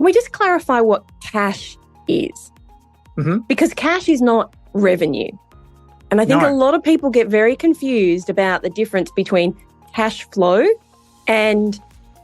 we just clarify what cash is? Mm-hmm. Because cash is not revenue. And I think a lot of people get very confused about the difference between cash flow and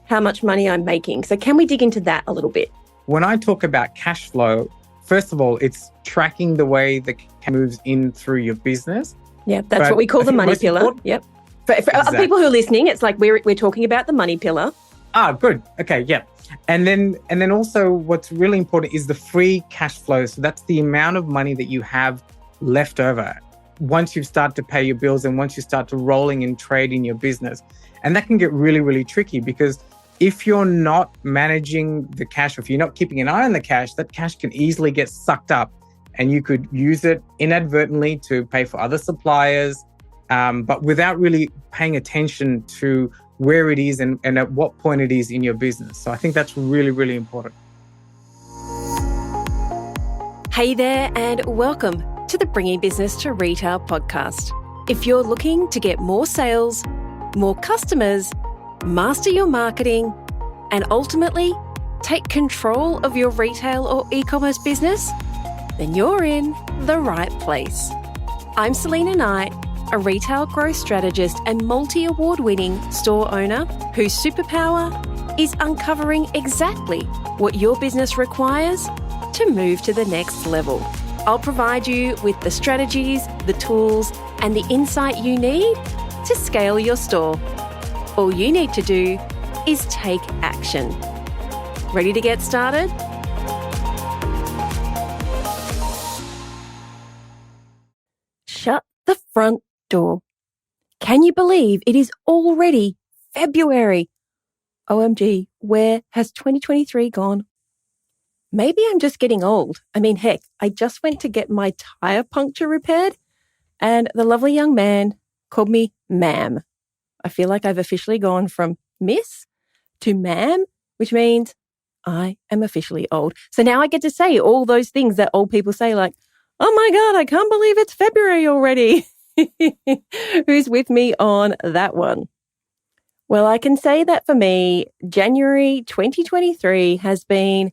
how much money I'm making. So can we dig into that a little bit? When I talk about cash flow, first of all, it's tracking the way the cash moves in through your business. Yeah, that's what we call the money pillar. Yep. For other people who are listening, it's like we're talking about the money pillar. Ah, good. Okay, yeah. And then also what's really important is the free cash flow. So that's the amount of money that you have left over once you start to pay your bills and once you start to rolling and trade in your business. And that can get really, really tricky because if you're not managing the cash, or if you're not keeping an eye on the cash, that cash can easily get sucked up and you could use it inadvertently to pay for other suppliers, but without really paying attention to where it is and at what point it is in your business. So I think that's really, really important. Hey there, and welcome to the Bringing Business to Retail podcast. If you're looking to get more sales, more customers, master your marketing, and ultimately take control of your retail or e-commerce business, then you're in the right place. I'm Selena Knight, a retail growth strategist and multi-award-winning store owner whose superpower is uncovering exactly what your business requires to move to the next level. I'll provide you with the strategies, the tools, and the insight you need to scale your store. All you need to do is take action. Ready to get started? Shut the front door. Can you believe it is already February? OMG, where has 2023 gone? Maybe I'm just getting old. I mean, heck, I just went to get my tire puncture repaired and the lovely young man called me ma'am. I feel like I've officially gone from miss to ma'am, which means I am officially old. So now I get to say all those things that old people say, like, oh my God, I can't believe it's February already. Who's with me on that one? Well, I can say that for me, January 2023 has been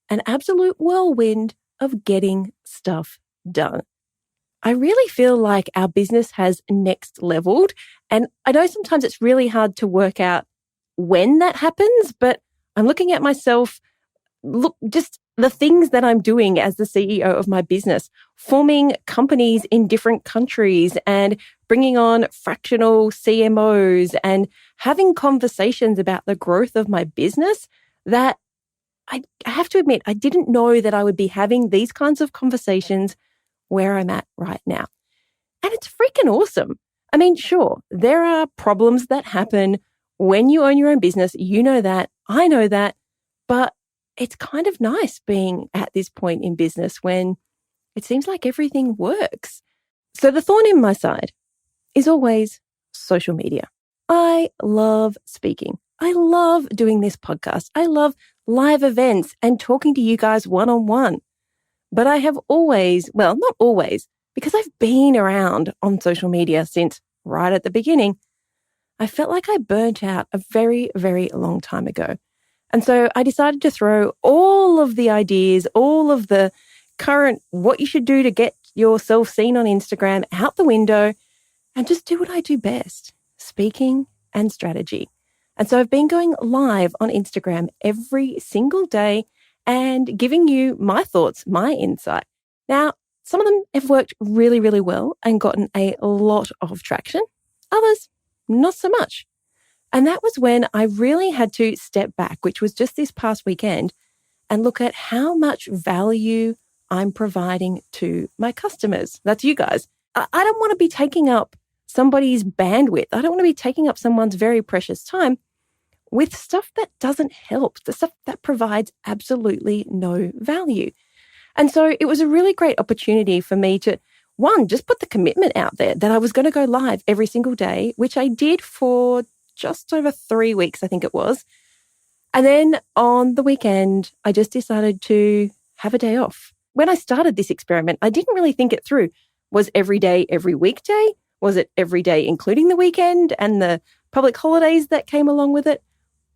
an absolute whirlwind of getting stuff done. I really feel like our business has next leveled. And I know sometimes it's really hard to work out when that happens, but I'm looking at myself, just the things that I'm doing as the CEO of my business, forming companies in different countries and bringing on fractional CMOs and having conversations about the growth of my business that I have to admit, I didn't know that I would be having these kinds of conversations where I'm at right now. And it's freaking awesome. I mean, sure, there are problems that happen when you own your own business. You know that. I know that. But it's kind of nice being at this point in business when it seems like everything works. So the thorn in my side is always social media. I love speaking. I love doing this podcast. I love live events and talking to you guys one-on-one. But I have always, well, not always, because I've been around on social media since right at the beginning, I felt like I burnt out a very, very long time ago. And so I decided to throw all of the ideas, all of the current what you should do to get yourself seen on Instagram out the window and just do what I do best, speaking and strategy. And so I've been going live on Instagram every single day and giving you my thoughts, my insight. Now, some of them have worked really, really well and gotten a lot of traction. Others, not so much. And that was when I really had to step back, which was just this past weekend, and look at how much value I'm providing to my customers. That's you guys. I don't want to be taking up somebody's bandwidth. I don't want to be taking up someone's very precious time with stuff that doesn't help, the stuff that provides absolutely no value. And so it was a really great opportunity for me to, one, just put the commitment out there that I was going to go live every single day, which I did for just over 3 weeks, I think it was. And then on the weekend, I just decided to have a day off. When I started this experiment, I didn't really think it through. Was every day, every weekday? Was it every day, including the weekend and the public holidays that came along with it,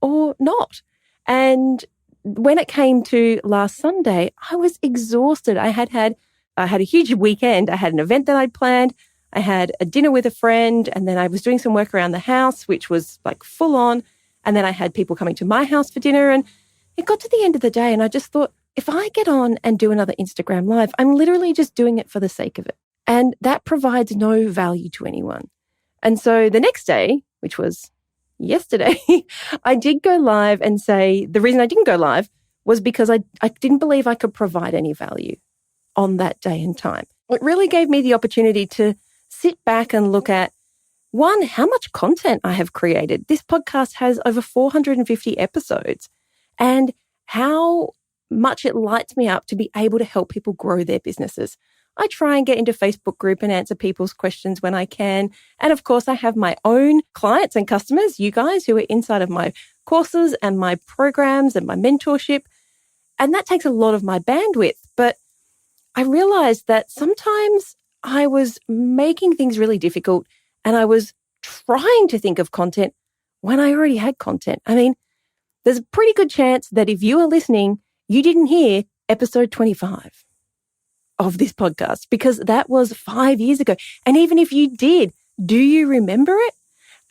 or not? And when it came to last Sunday, I was exhausted. I had a huge weekend. I had an event that I'd planned. I had a dinner with a friend, and then I was doing some work around the house, which was like full on. And then I had people coming to my house for dinner, and it got to the end of the day and I just thought, if I get on and do another Instagram live, I'm literally just doing it for the sake of it. And that provides no value to anyone. And so the next day, which was yesterday, I did go live and say the reason I didn't go live was because I didn't believe I could provide any value on that day and time. It really gave me the opportunity to sit back and look at, one, how much content I have created. This podcast has over 450 episodes, and how much it lights me up to be able to help people grow their businesses. I try and get into Facebook group and answer people's questions when I can. And of course, I have my own clients and customers, you guys who are inside of my courses and my programs and my mentorship. And that takes a lot of my bandwidth. But I realized that sometimes I was making things really difficult and I was trying to think of content when I already had content. I mean, there's a pretty good chance that if you are listening, you didn't hear episode 25 of this podcast because that was 5 years ago. And even if you did, do you remember it?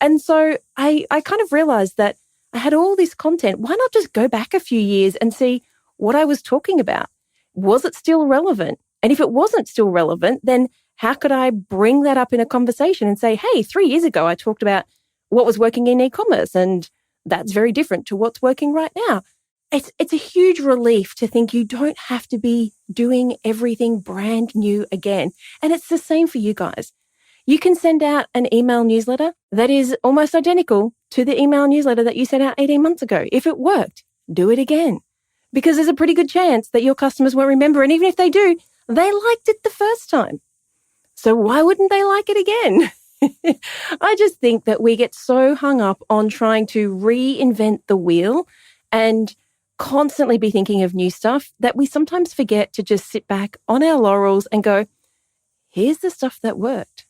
And so I kind of realized that I had all this content. Why not just go back a few years and see what I was talking about? Was it still relevant? And if it wasn't still relevant, then how could I bring that up in a conversation and say, hey, 3 years ago, I talked about what was working in e-commerce and that's very different to what's working right now. It's a huge relief to think you don't have to be doing everything brand new again. And it's the same for you guys. You can send out an email newsletter that is almost identical to the email newsletter that you sent out 18 months ago. If it worked, do it again. Because there's a pretty good chance that your customers won't remember. And even if they do, they liked it the first time. So why wouldn't they like it again? I just think that we get so hung up on trying to reinvent the wheel and constantly be thinking of new stuff that we sometimes forget to just sit back on our laurels and go, here's the stuff that worked.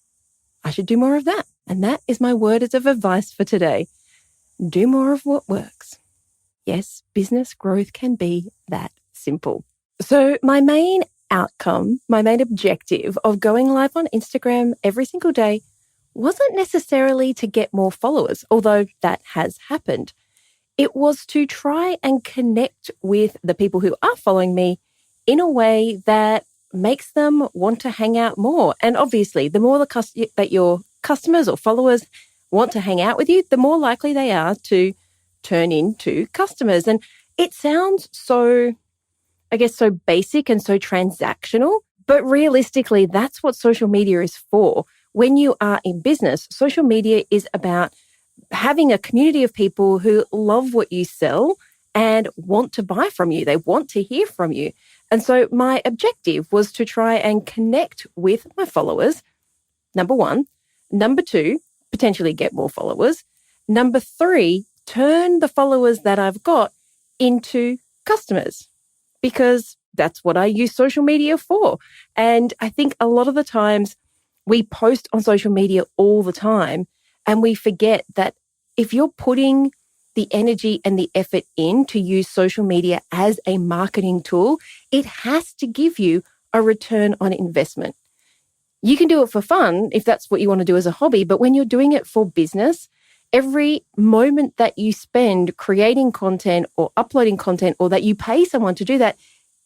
I should do more of that. And that is my word of advice for today. Do more of what works. Yes, business growth can be that simple. So my main outcome, my main objective of going live on Instagram every single day wasn't necessarily to get more followers, although that has happened. It was to try and connect with the people who are following me in a way that makes them want to hang out more. And obviously, the more that your customers or followers want to hang out with you, the more likely they are to turn into customers. And it sounds so basic and so transactional, but realistically, that's what social media is for. When you are in business, social media is about having a community of people who love what you sell and want to buy from you. They want to hear from you. And so my objective was to try and connect with my followers, number one. Number two, potentially get more followers. Number three, turn the followers that I've got into customers, because that's what I use social media for. And I think a lot of the times we post on social media all the time and we forget that if you're putting the energy and the effort in to use social media as a marketing tool, it has to give you a return on investment. You can do it for fun if that's what you want to do as a hobby, but when you're doing it for business, every moment that you spend creating content or uploading content or that you pay someone to do that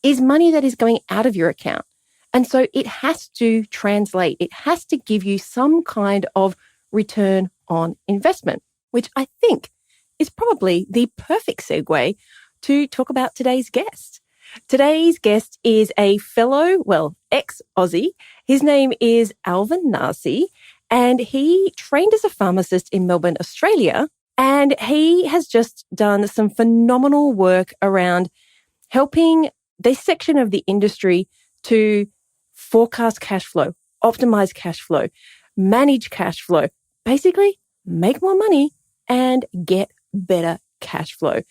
is money that is going out of your account. And so it has to translate. It has to give you some kind of return on investment, which I think is probably the perfect segue to talk about today's guest. Today's guest is a fellow, ex-Aussie. His name is Alvin Narsey, and he trained as a pharmacist in Melbourne, Australia. And he has just done some phenomenal work around helping this section of the industry to forecast cash flow, optimize cash flow, manage cash flow, basically make more money and get better cash flow.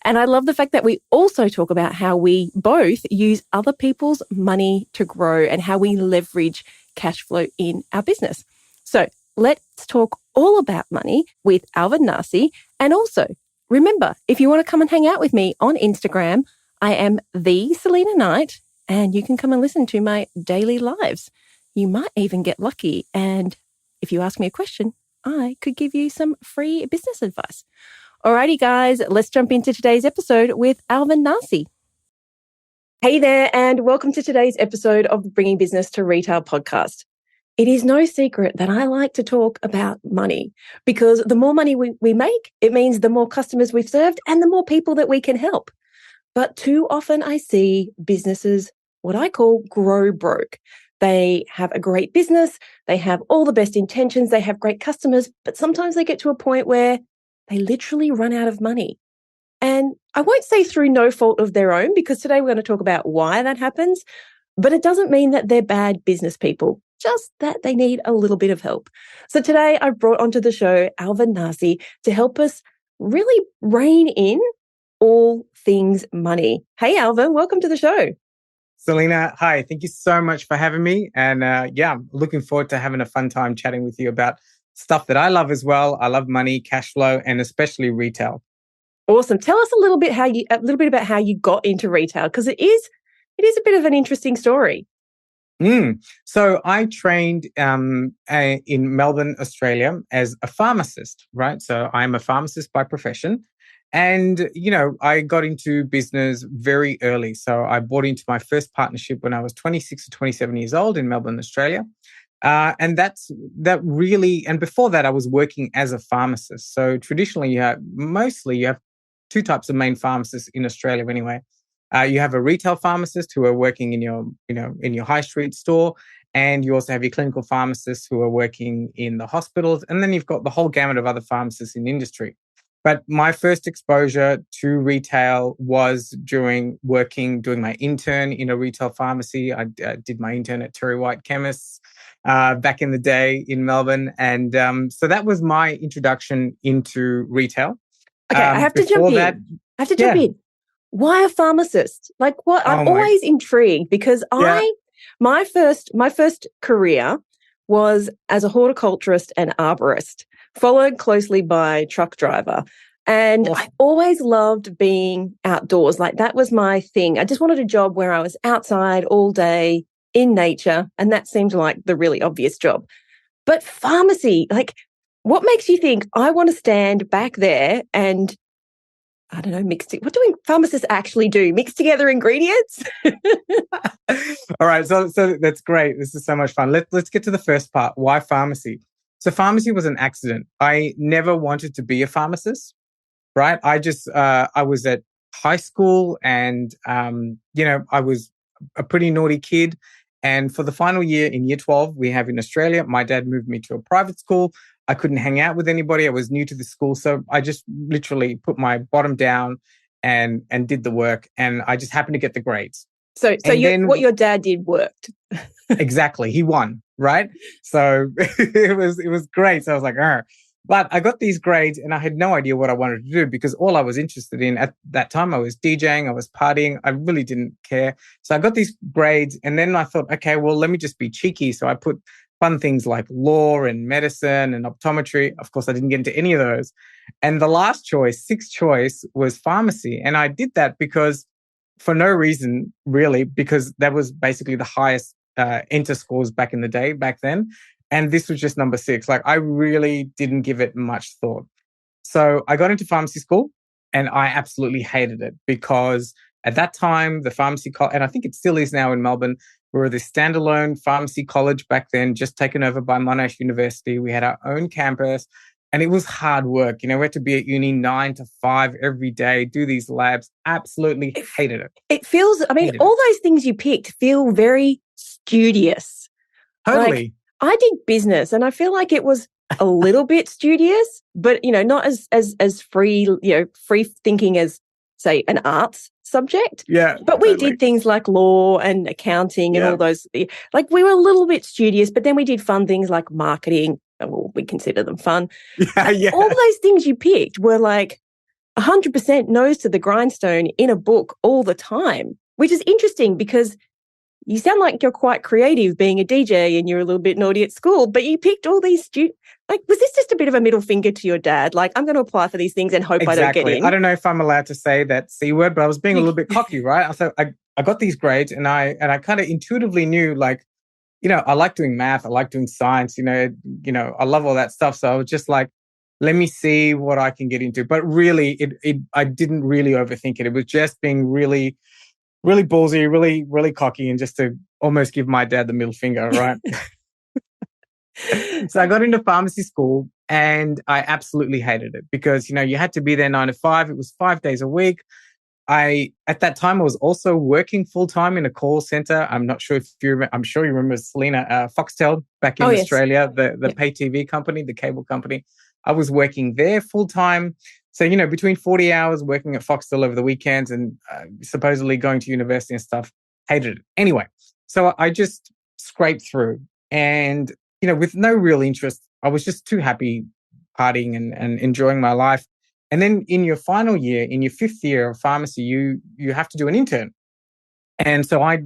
And I love the fact that we also talk about how we both use other people's money to grow and how we leverage cash flow in our business. So let's talk all about money with Alvin Narsey and also Remember, if you want to come and hang out with me on Instagram, I am the Selena Knight, and you can come and listen to my daily lives. You might even get lucky, and if you ask me a question, I could give you some free business advice. Alrighty, guys, let's jump into today's episode with Alvin Narsey. Hey there, and welcome to today's episode of the Bringing Business to Retail podcast. It is no secret that I like to talk about money because the more money we make, it means the more customers we've served and the more people that we can help. But too often I see businesses, what I call grow broke. They have a great business, they have all the best intentions, they have great customers, but sometimes they get to a point where they literally run out of money. And I won't say through no fault of their own, because today we're going to talk about why that happens, but it doesn't mean that they're bad business people, just that they need a little bit of help. So today I've brought onto the show Alvin Narsey to help us really rein in all things money. Hey, Alvin, welcome to the show. Selena, hi. Thank you so much for having me. And I'm looking forward to having a fun time chatting with you about stuff that I love as well. I love money, cash flow, and especially retail. Awesome. Tell us a little bit about how you got into retail, because it is a bit of an interesting story. So I trained in Melbourne, Australia as a pharmacist, right? So I'm a pharmacist by profession. And, I got into business very early. So I bought into my first partnership when I was 26 or 27 years old in Melbourne, Australia. And before that, I was working as a pharmacist. So traditionally, you have two types of main pharmacists in Australia anyway. You have a retail pharmacist who are working in your high street store, and you also have your clinical pharmacists who are working in the hospitals, and then you've got the whole gamut of other pharmacists in industry. But my first exposure to retail was doing my intern in a retail pharmacy. I did my intern at Terry White Chemists back in the day in Melbourne, and so that was my introduction into retail. Okay, I have to jump in. Why a pharmacist? Like what? I'm always intrigued because my first career was as a horticulturist and arborist, followed closely by truck driver. And I always loved being outdoors. Like that was my thing. I just wanted a job where I was outside all day in nature. And that seemed like the really obvious job. But pharmacy, like what makes you think I want to stand back there and I don't know, what do pharmacists actually do? Mix together ingredients? All right. So that's great. This is so much fun. Let's get to the first part. Why pharmacy? So pharmacy was an accident. I never wanted to be a pharmacist, right? I was at high school and, I was a pretty naughty kid. And for the final year in year 12, we have in Australia, my dad moved me to a private school. I couldn't hang out with anybody. I was new to the school. So I just literally put my bottom down and did the work. And I just happened to get the grades. So what your dad did worked. Exactly. He won, right? So it was great. So I was like, But I got these grades and I had no idea what I wanted to do because all I was interested in at that time, I was DJing, I was partying. I really didn't care. So I got these grades and then I thought, okay, well, let me just be cheeky. So I put fun things like law and medicine and optometry. Of course, I didn't get into any of those. And the last choice, sixth choice, was pharmacy. And I did that because for no reason, really, because that was basically the highest enter scores back then. And this was just number 6. Like I really didn't give it much thought. So I got into pharmacy school and I absolutely hated it because at that time, the pharmacy college, and I think it still is now in Melbourne, we were this standalone pharmacy college back then, just taken over by Monash University. We had our own campus and it was hard work. We had to be at uni 9 to 5 every day, do these labs. Absolutely hated it. It feels, all those things you picked feel very studious. Totally. Like, I did business and I feel like it was a little bit studious, but, not as free, free thinking as, say, an arts subject. Yeah. But we did things like law and accounting and all those. Like we were a little bit studious, but then we did fun things like marketing. Well, we consider them fun. Yeah. All those things you picked were like 100% nose to the grindstone in a book all the time, which is interesting because you sound like you're quite creative being a DJ and you're a little bit naughty at school, but you picked all these like, was this just a bit of a middle finger to your dad? Like, I'm going to apply for these things and hope I don't get in. I don't know if I'm allowed to say that C word, but I was being a little bit cocky, right? So I got these grades and I kind of intuitively knew, like, I like doing math. I like doing science, I love all that stuff. So I was just like, let me see what I can get into. But really, I didn't really overthink it. It was just being really, really ballsy, really, really cocky, and just to almost give my dad the middle finger, right? So I got into pharmacy school and I absolutely hated it because, you had to be there 9 to 5. It was 5 days a week. At that time, I was also working full time in a call center. I'm not sure if you remember, I'm sure you remember Selena, Foxtel back in Australia, the pay TV company, the cable company. I was working there full time. So, between 40 hours working at Foxtel over the weekends and supposedly going to university and stuff, hated it. Anyway, so I just scraped through and, with no real interest, I was just too happy partying and enjoying my life. And then in your final year, in your 5th year of pharmacy, you have to do an intern. And so I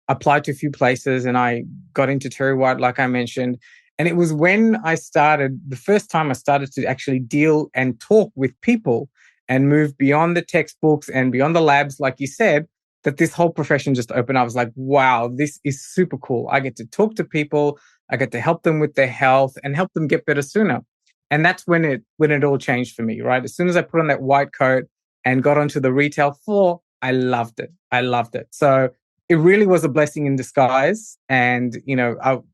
applied to a few places and I got into Terry White, like I mentioned. And it was when the first time I started to actually deal and talk with people and move beyond the textbooks and beyond the labs, like you said, that this whole profession just opened up. I was like, wow, this is super cool. I get to talk to people. I get to help them with their health and help them get better sooner. And that's when it all changed for me, right? As soon as I put on that white coat and got onto the retail floor, I loved it. So it really was a blessing in disguise. And,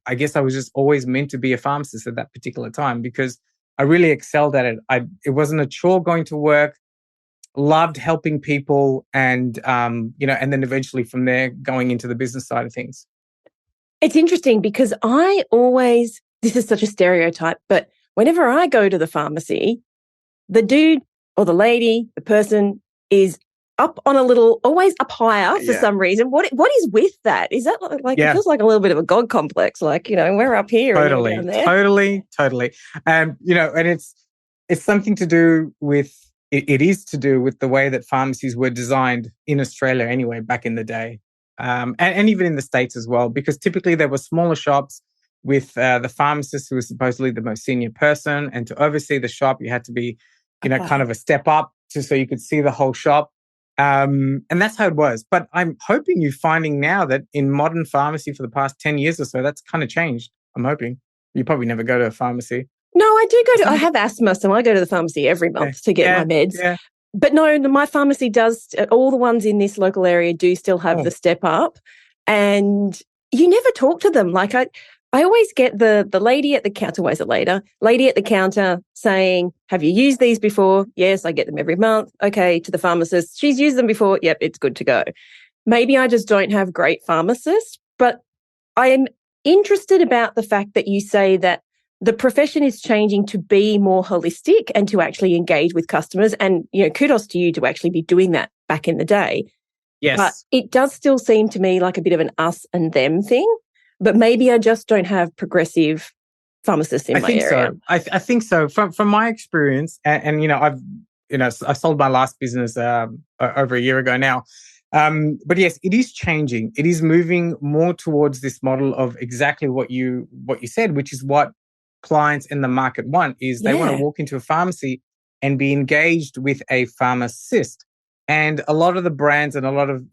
I guess I was just always meant to be a pharmacist at that particular time because I really excelled at it. It wasn't a chore going to work, loved helping people and, and then eventually from there going into the business side of things. It's interesting because this is such a stereotype, but whenever I go to the pharmacy, the dude or the lady, the person is up on always up higher for some reason. What is with that? Is that like it feels like a little bit of a God complex? Like, we're up here. Totally, and down there. totally. And it's something to do with, it is to do with the way that pharmacies were designed in Australia anyway, back in the day. And even in the States as well, because typically there were smaller shops with the pharmacist who was supposedly the most senior person. And to oversee the shop, you had to be, kind of a step up so you could see the whole shop. And that's how it was. But I'm hoping you're finding now that in modern pharmacy for the past 10 years or so, that's kind of changed. I'm hoping. You probably never go to a pharmacy. No, I do I have asthma, so I go to the pharmacy every month to get my meds. Yeah. But no, my pharmacy does, all the ones in this local area do still have the step up. And you never talk to them. Like I always get the lady at the counter, always a lady at the counter saying, have you used these before? Yes, I get them every month. Okay, to the pharmacist. She's used them before. Yep, it's good to go. Maybe I just don't have great pharmacists, but I am interested about the fact that you say that the profession is changing to be more holistic and to actually engage with customers. And, kudos to you to actually be doing that back in the day. Yes. But it does still seem to me like a bit of an us and them thing. But maybe I just don't have progressive pharmacists in my area. I think so. From my experience, and I sold my last business over a year ago now. But yes, it is changing. It is moving more towards this model of exactly what you said, which is what clients in the market want, is they want to walk into a pharmacy and be engaged with a pharmacist. And a lot of the brands and a lot of,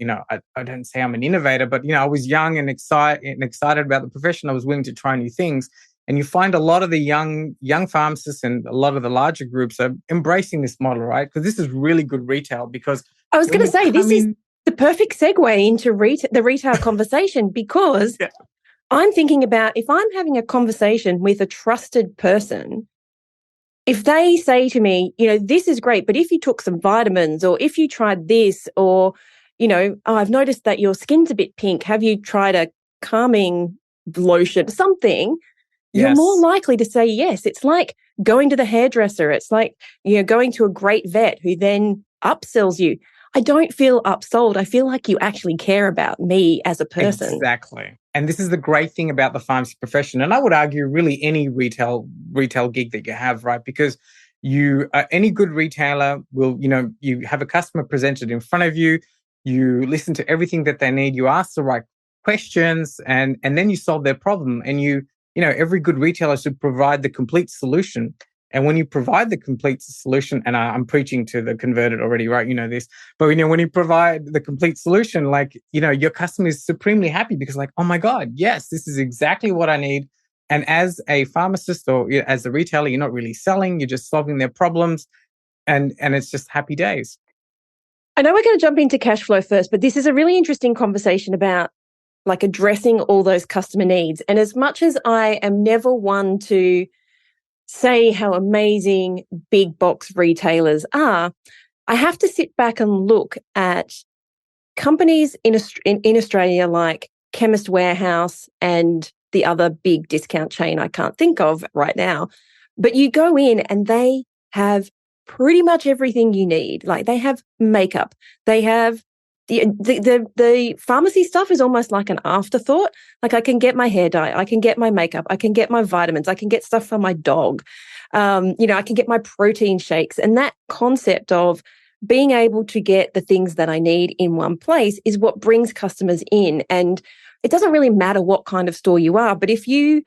I don't say I'm an innovator, but, I was young and excited about the profession. I was willing to try new things. And you find a lot of the young pharmacists and a lot of the larger groups are embracing this model, right? Because this is really good retail. Because I was going to say, this is the perfect segue into the retail conversation because I'm thinking about if I'm having a conversation with a trusted person, if they say to me, this is great, but if you took some vitamins or if you tried this or, I've noticed that your skin's a bit pink. Have you tried a calming lotion, something? You're more likely to say yes. It's like going to the hairdresser. It's like, going to a great vet who then upsells you. I don't feel upsold. I feel like you actually care about me as a person. Exactly. And this is the great thing about the pharmacy profession. And I would argue really any retail gig that you have, right? Because any good retailer will, you have a customer presented in front of you. You listen to everything that they need. You ask the right questions, and then you solve their problem. And every good retailer should provide the complete solution. And when you provide the complete solution, and I'm preaching to the converted already, right? You know this, but when you provide the complete solution, like, your customer is supremely happy because like, oh my God, yes, this is exactly what I need. And as a pharmacist or as a retailer, you're not really selling, you're just solving their problems, and it's just happy days. I know we're going to jump into cash flow first, but this is a really interesting conversation about like addressing all those customer needs. And as much as I am never one to say how amazing big box retailers are, I have to sit back and look at companies in Australia like Chemist Warehouse and the other big discount chain I can't think of right now. But you go in and they have pretty much everything you need. Like they have makeup, they have the pharmacy stuff is almost like an afterthought. Like I can get my hair dye, I can get my makeup, I can get my vitamins, I can get stuff for my dog. I can get my protein shakes. And that concept of being able to get the things that I need in one place is what brings customers in. And it doesn't really matter what kind of store you are, but if you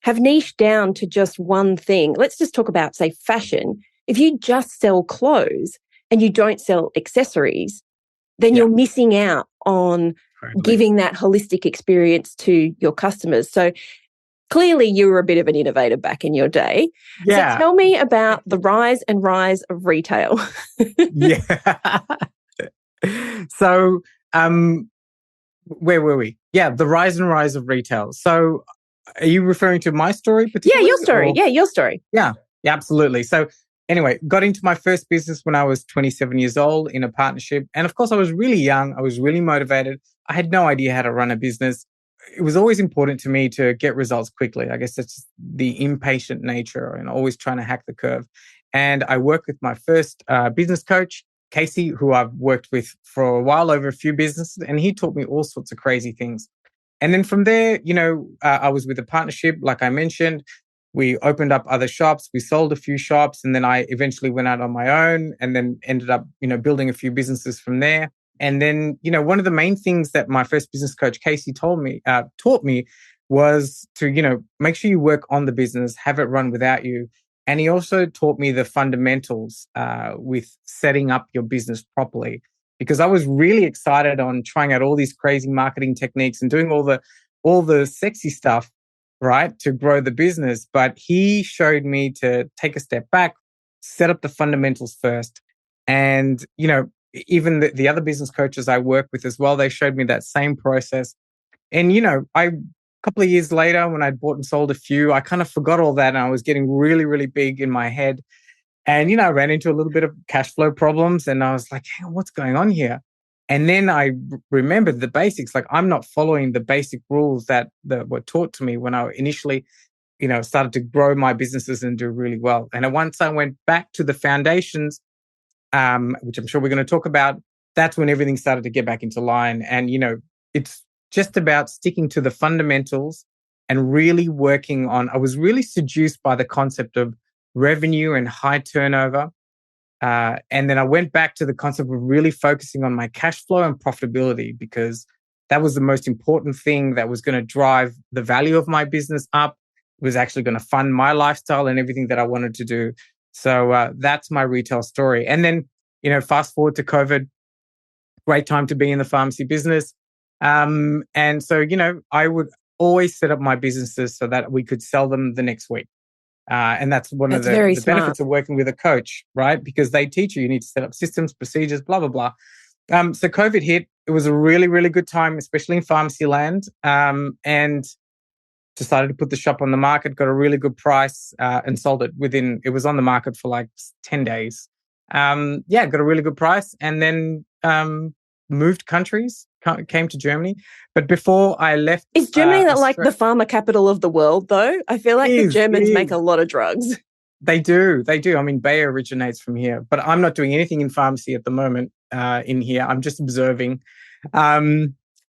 have niched down to just one thing, let's just talk about, say, fashion. If you just sell clothes and you don't sell accessories, then you're missing out on giving that holistic experience to your customers. So clearly you were a bit of an innovator back in your day. Yeah. So tell me about the rise of retail. Yeah. So where were we? Yeah, the rise of retail. So are you referring to my story particularly? Yeah, your story. Yeah, your story. Yeah, absolutely. So anyway, got into my first business when I was 27 years old in a partnership. And of course, I was really young. I was really motivated. I had no idea how to run a business. It was always important to me to get results quickly. I guess that's the impatient nature and always trying to hack the curve. And I worked with my first business coach, Casey, who I've worked with for a while over a few businesses. And he taught me all sorts of crazy things. And then from there, I was with a partnership, like I mentioned. We opened up other shops. We sold a few shops. And then I eventually went out on my own and then ended up, building a few businesses from there. And then, one of the main things that my first business coach, Casey, taught me was to, make sure you work on the business, have it run without you. And he also taught me the fundamentals with setting up your business properly, because I was really excited on trying out all these crazy marketing techniques and doing all the sexy stuff, right, to grow the business. But he showed me to take a step back, set up the fundamentals first. And, even the other business coaches I work with as well, they showed me that same process. And, a couple of years later, when I'd bought and sold a few, I kind of forgot all that and I was getting really, really big in my head. And, I ran into a little bit of cash flow problems and I was like, hey, what's going on here? And then I remembered the basics. Like I'm not following the basic rules that were taught to me when I initially, started to grow my businesses and do really well. And once I went back to the foundations, which I'm sure we're going to talk about, that's when everything started to get back into line. And, it's just about sticking to the fundamentals and really working on, I was really seduced by the concept of revenue and high turnover. And then I went back to the concept of really focusing on my cash flow and profitability, because that was the most important thing that was going to drive the value of my business up. It was actually going to fund my lifestyle and everything that I wanted to do. So that's my retail story. And then, fast forward to COVID, great time to be in the pharmacy business. And so, I would always set up my businesses so that we could sell them the next week. And that's one of the benefits of working with a coach, right? Because they teach you need to set up systems, procedures, blah, blah, blah. So COVID hit. It was a really, really good time, especially in pharmacy land. And decided to put the shop on the market, got a really good price, and sold it it was on the market for like 10 days. Got a really good price, and then moved countries, came to Germany. But before I left... Is Germany like the pharma capital of the world, though? I feel like the Germans make a lot of drugs. They do. I mean, Bayer originates from here, but I'm not doing anything in pharmacy at the moment in here. I'm just observing.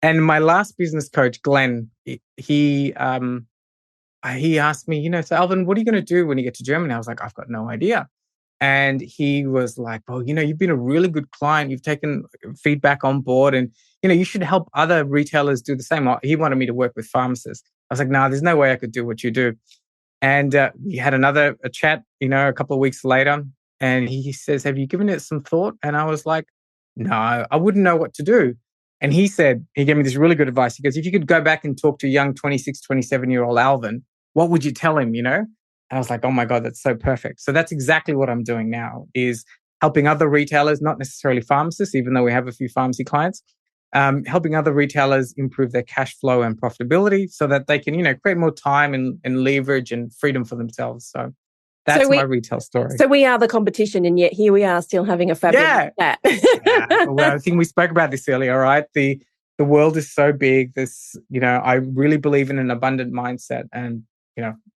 And my last business coach, Glenn, he asked me, so Alvin, what are you going to do when you get to Germany? I was like, I've got no idea. And he was like, "Oh, you've been a really good client. You've taken feedback on board, and you should help other retailers do the same." He wanted me to work with Pharmacist. I was like, "No, there's no way I could do what you do." And we had a chat, a couple of weeks later, and he says, "Have you given it some thought?" And I was like, "No, I wouldn't know what to do." And he gave me this really good advice. He goes, "If you could go back and talk to young 26, 27-year-old Alvin, what would you tell him, And I was like, "Oh my God, that's so perfect." So that's exactly what I'm doing now, is helping other retailers, not necessarily pharmacists, even though we have a few pharmacy clients, helping other retailers improve their cash flow and profitability so that they can, create more time and leverage and freedom for themselves. So that's my retail story. So we are the competition, and yet here we are still having a fabulous chat. Well, I think we spoke about this earlier, right? The world is so big. I really believe in an abundant mindset, and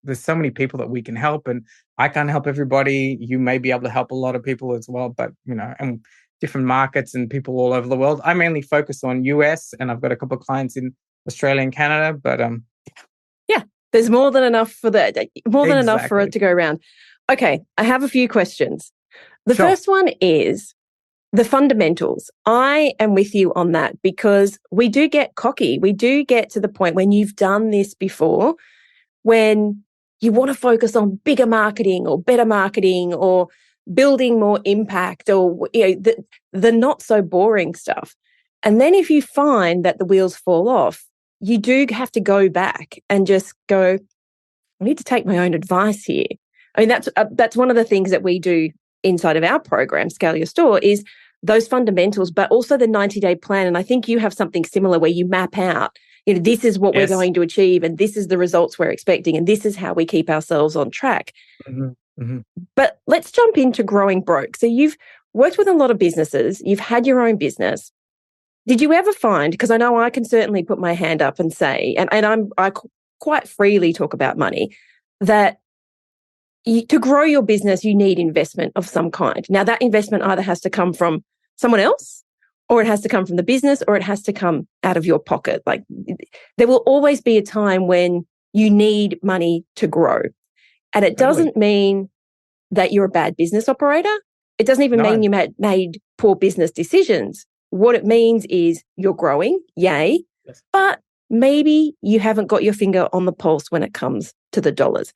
there's so many people that we can help, and I can't help everybody. You may be able to help a lot of people as well, but and different markets and people all over the world. I mainly focus on US, and I've got a couple of clients in Australia and Canada, but yeah, there's more than enough for that. More than enough for it to go around. Okay, I have a few questions. The first one is the fundamentals. I am with you on that, because we do get cocky. We do get to the point when you've done this before, when you want to focus on bigger marketing or better marketing or building more impact, or the not so boring stuff. And then if you find that the wheels fall off, you do have to go back and just go, I need to take my own advice here. I mean, that's one of the things that we do inside of our program, Scale Your Store, is those fundamentals, but also the 90-day plan. And I think you have something similar where you map out, this is what we're going to achieve, and this is the results we're expecting, and this is how we keep ourselves on track. Mm-hmm. Mm-hmm. But let's jump into growing broke. So you've worked with a lot of businesses. You've had your own business. Did you ever find, because I know I can certainly put my hand up and say, and I quite freely talk about money, that to grow your business, you need investment of some kind. Now, that investment either has to come from someone else, or it has to come from the business, or it has to come out of your pocket. Like, there will always be a time when you need money to grow. And it doesn't mean that you're a bad business operator. It doesn't even mean you made poor business decisions. What it means is you're growing, yay, but maybe you haven't got your finger on the pulse when it comes to the dollars.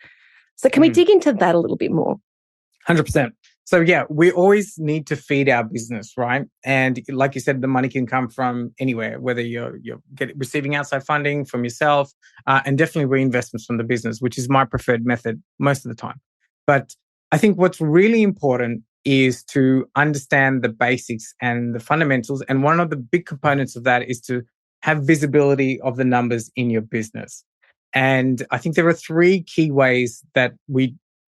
So can we dig into that a little bit more? 100%. So yeah, we always need to feed our business, right? And like you said, the money can come from anywhere, whether you're receiving outside funding from yourself, and definitely reinvestments from the business, which is my preferred method most of the time. But I think what's really important is to understand the basics and the fundamentals. And one of the big components of that is to have visibility of the numbers in your business. And I think there are three key ways that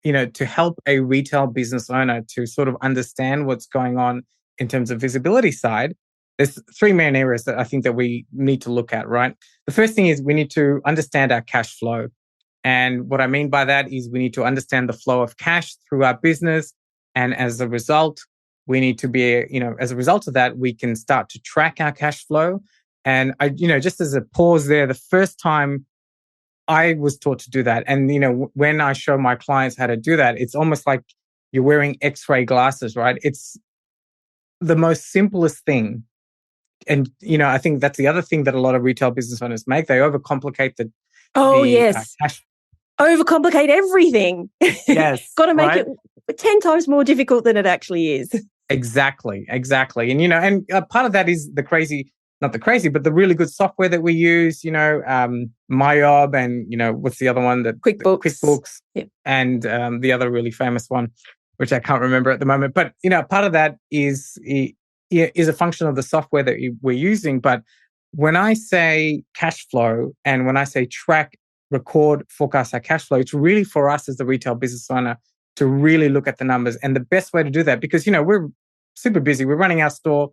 to help a retail business owner to sort of understand what's going on in terms of visibility side. There's three main areas that I think that we need to look at, right? The first thing is we need to understand our cash flow. And what I mean by that is we need to understand the flow of cash through our business. And as a result, we need to be, as a result of that, we can start to track our cash flow. And just as a pause there, the first time I was taught to do that. And, when I show my clients how to do that, it's almost like you're wearing X-ray glasses, right? It's the most simplest thing. And, I think that's the other thing that a lot of retail business owners make. They overcomplicate the cash. Overcomplicate everything. Yes. Got to make it 10 times more difficult than it actually is. Exactly. And part of that is not the crazy, but the really good software that we use, MyOb and, what's the other one? QuickBooks. Yep. And the other really famous one, which I can't remember at the moment. But, part of that is a function of the software that we're using. But when I say cash flow and when I say track, record, forecast our cash flow, it's really for us as the retail business owner to really look at the numbers. And the best way to do that, because, we're super busy. We're running our store.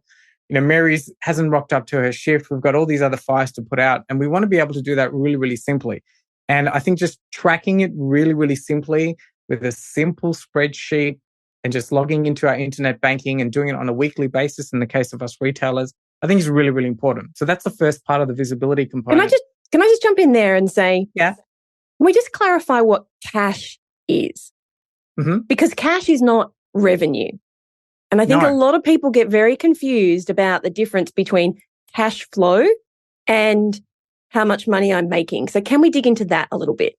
Mary's hasn't rocked up to her shift. We've got all these other fires to put out. And we want to be able to do that really, really simply. And I think just tracking it really, really simply with a simple spreadsheet and just logging into our internet banking and doing it on a weekly basis in the case of us retailers, I think is really, really important. So that's the first part of the visibility component. Can I just jump in there and say, yeah, can we just clarify what cash is? Mm-hmm. Because cash is not revenue. And I think a No. lot of people get very confused about the difference between cash flow and how much money I'm making. So can we dig into that a little bit?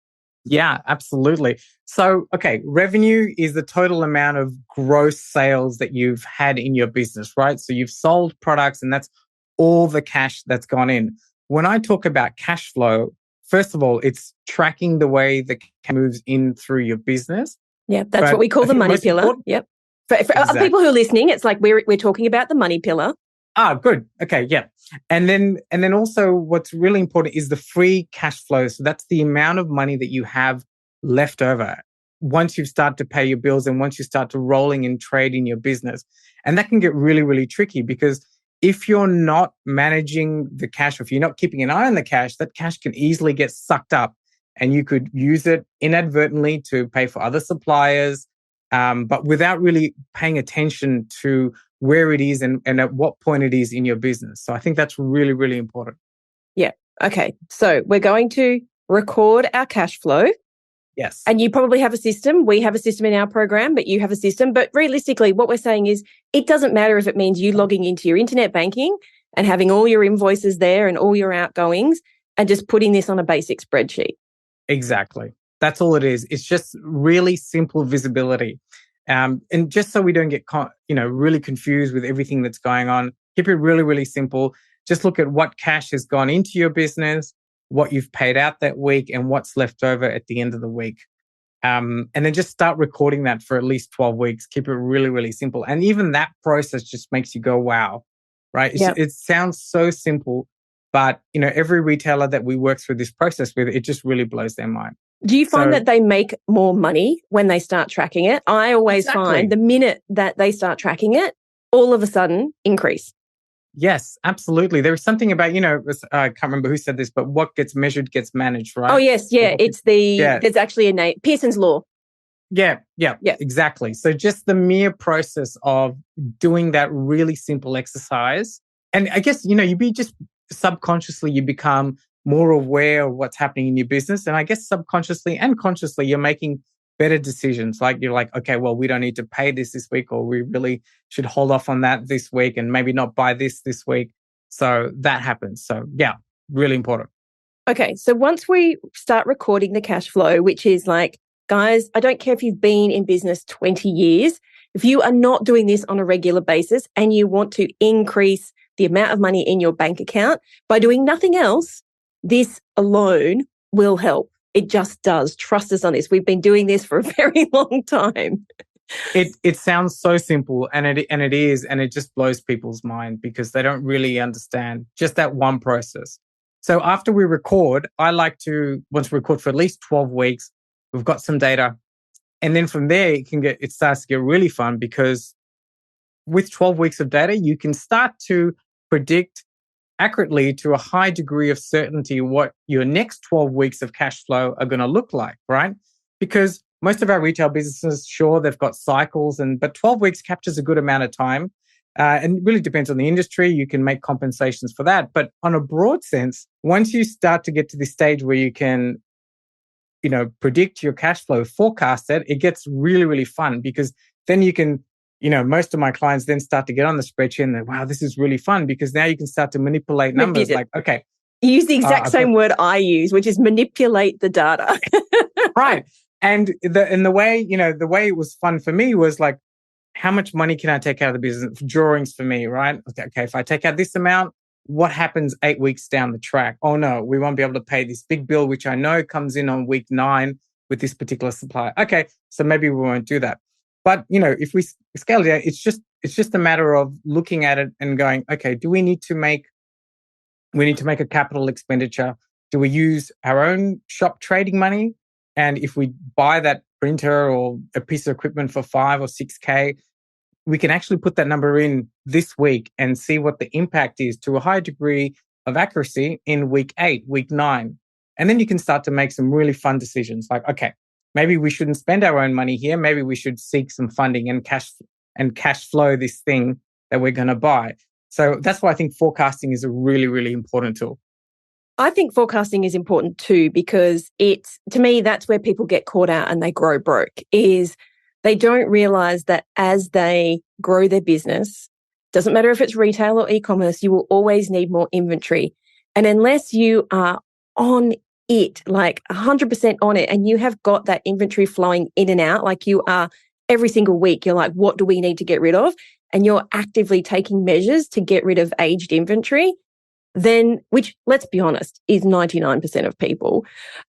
Yeah, absolutely. So, okay, revenue is the total amount of gross sales that you've had in your business, right? So you've sold products and that's all the cash that's gone in. When I talk about cash flow, first of all, it's tracking the way the cash moves in through your business. Yeah, that's But what we call I the think money most pillar. important- Yep. For Exactly. people who are listening, it's like we're talking about the money pillar. Ah, good. Okay, yeah. And then also what's really important is the free cash flow. So that's the amount of money that you have left over once you start to pay your bills and once you start to rolling and trade in your business. And that can get really, really tricky because if you're not managing the cash, or if you're not keeping an eye on the cash, that cash can easily get sucked up and you could use it inadvertently to pay for other suppliers, but without really paying attention to where it is and at what point it is in your business. So I think that's really, really important. Yeah. Okay. So we're going to record our cash flow. Yes. And you probably have a system. We have a system in our program, but you have a system. But realistically, what we're saying is it doesn't matter if it means you logging into your internet banking and having all your invoices there and all your outgoings and just putting this on a basic spreadsheet. Exactly. That's all it is. It's just really simple visibility. And just so we don't get really confused with everything that's going on, keep it really, really simple. Just look at what cash has gone into your business, what you've paid out that week, and what's left over at the end of the week. And then just start recording that for at least 12 weeks. Keep it really, really simple. And even that process just makes you go, wow, right? Yep. It sounds so simple, but every retailer that we work through this process with, it just really blows their mind. Do you find that they make more money when they start tracking it? I always find the minute that they start tracking it, all of a sudden increase. Yes, absolutely. There was something about, I can't remember who said this, but what gets measured gets managed, right? Oh, yes. Yeah. There's actually a name, Pearson's Law. Yeah, exactly. So just the mere process of doing that really simple exercise. And I guess, you be just subconsciously, you become more aware of what's happening in your business. And I guess subconsciously and consciously, you're making better decisions. Like you're like, okay, well, we don't need to pay this week, or we really should hold off on that this week and maybe not buy this week. So that happens. So yeah, really important. Okay. So once we start recording the cash flow, which is like, guys, I don't care if you've been in business 20 years. If you are not doing this on a regular basis and you want to increase the amount of money in your bank account by doing nothing else, this alone will help. It just does. Trust us on this. We've been doing this for a very long time. It sounds so simple, and it is, and it just blows people's mind because they don't really understand just that one process. So after we record, I like to, once we record for at least 12 weeks, we've got some data. And then from there, it starts to get really fun because with 12 weeks of data, you can start to predict accurately to a high degree of certainty what your next 12 weeks of cash flow are going to look like, right? Because most of our retail businesses, sure, they've got cycles, but 12 weeks captures a good amount of time. And it really depends on the industry. You can make compensations for that. But on a broad sense, once you start to get to this stage where you can, predict your cash flow, forecast it gets really, really fun because then you can, most of my clients then start to get on the spreadsheet and they're, wow, this is really fun because now you can start to manipulate numbers like, okay. You use the exact same word I use, which is manipulate the data. Right. And the way, the way it was fun for me was like, how much money can I take out of the business? Drawings for me, right? Okay, if I take out this amount, what happens 8 weeks down the track? Oh no, we won't be able to pay this big bill, which I know comes in on week 9 with this particular supplier. Okay, so maybe we won't do that. But if we scale it down, it's just a matter of looking at it and going, okay, do we need to make a capital expenditure? Do we use our own shop trading money? And if we buy that printer or a piece of equipment for 5 or 6K, we can actually put that number in this week and see what the impact is to a high degree of accuracy in week 8, week 9. And then you can start to make some really fun decisions like, okay, maybe we shouldn't spend our own money here. Maybe we should seek some funding and cash flow this thing that we're going to buy. So that's why I think forecasting is a really, really important tool. I think forecasting is important too, because to me, that's where people get caught out and they grow broke is They don't realize that as they grow their business, doesn't matter if it's retail or e-commerce, you will always need more inventory. And unless you are on it, like 100% on it, and you have got that inventory flowing in and out, like you are every single week, you're like, what do we need to get rid of? And you're actively taking measures to get rid of aged inventory, then, which, let's be honest, is 99% of people.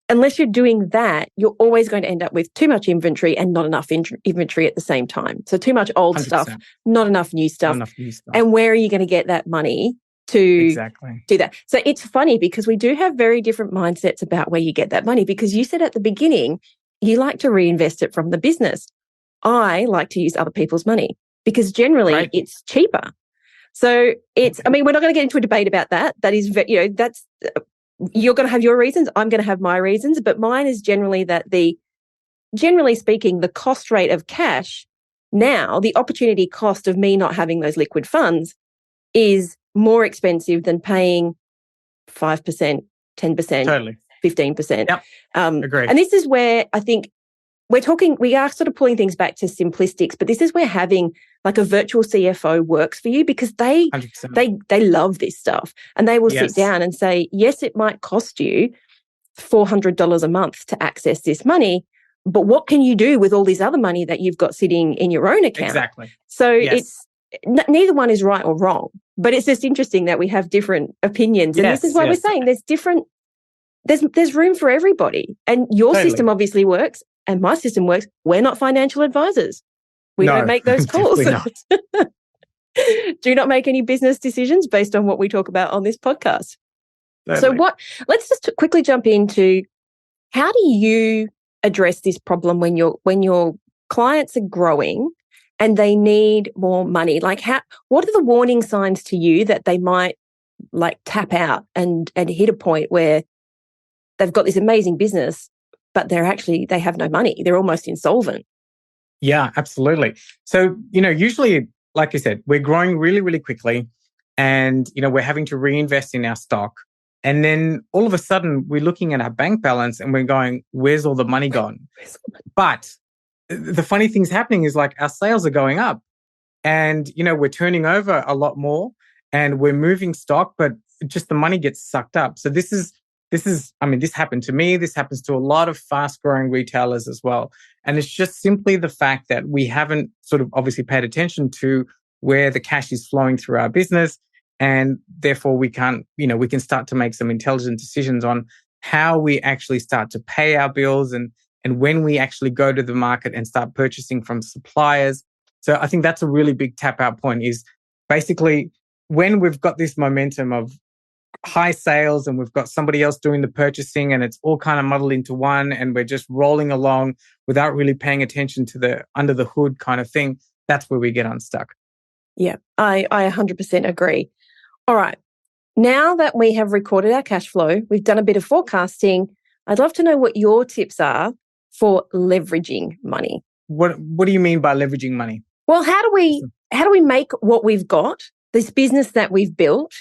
Unless you're doing that, you're always going to end up with too much inventory and not enough inventory at the same time. So too much old 100%. stuff, not enough new stuff. Not enough new stuff. And where are you going to get that money to do that? So it's funny because we do have very different mindsets about where you get that money, because you said at the beginning, you like to reinvest it from the business. I like to use other people's money because generally it's cheaper. So it's, I mean, we're not going to get into a debate about that. That is, that's, you're going to have your reasons. I'm going to have my reasons, but mine is generally that generally speaking, the cost rate of cash now, the opportunity cost of me not having those liquid funds is more expensive than paying 5%, 10%, totally. 15%. Yep. Agreed. And this is where I think we are sort of pulling things back to simplistics, but this is where having like a virtual CFO works for you, because they love this stuff, and they will sit down and say, yes, it might cost you $400 a month to access this money, but what can you do with all this other money that you've got sitting in your own account? Exactly. So it's neither one is right or wrong, but it's just interesting that we have different opinions. And this is why we're saying there's room for everybody. And your system obviously works and my system works. We're not financial advisors. We don't make those calls. Do not make any business decisions based on what we talk about on this podcast. Totally. So let's just quickly jump into, how do you address this problem when your clients are growing and they need more money? Like, what are the warning signs to you that they might like tap out and hit a point where they've got this amazing business, but they have no money. They're almost insolvent. Yeah, absolutely. So, usually, like you said, we're growing really, really quickly, and, we're having to reinvest in our stock. And then all of a sudden we're looking at our bank balance and we're going, where's all the money gone? But the funny thing's happening is, like, our sales are going up and, we're turning over a lot more and we're moving stock, but just the money gets sucked up. So this happened to me. This happens to a lot of fast growing retailers as well. And it's just simply the fact that we haven't sort of obviously paid attention to where the cash is flowing through our business. And therefore we can start to make some intelligent decisions on how we actually start to pay our bills and when we actually go to the market and start purchasing from suppliers. So I think that's a really big tap out point, is basically when we've got this momentum of high sales and we've got somebody else doing the purchasing and it's all kind of muddled into one and we're just rolling along without really paying attention to the under the hood kind of thing, that's where we get unstuck. Yeah, I 100% agree. All right. Now that we have recorded our cash flow, we've done a bit of forecasting, I'd love to know what your tips are for leveraging money. What do you mean by leveraging money? Well, how do we make what we've got, this business that we've built,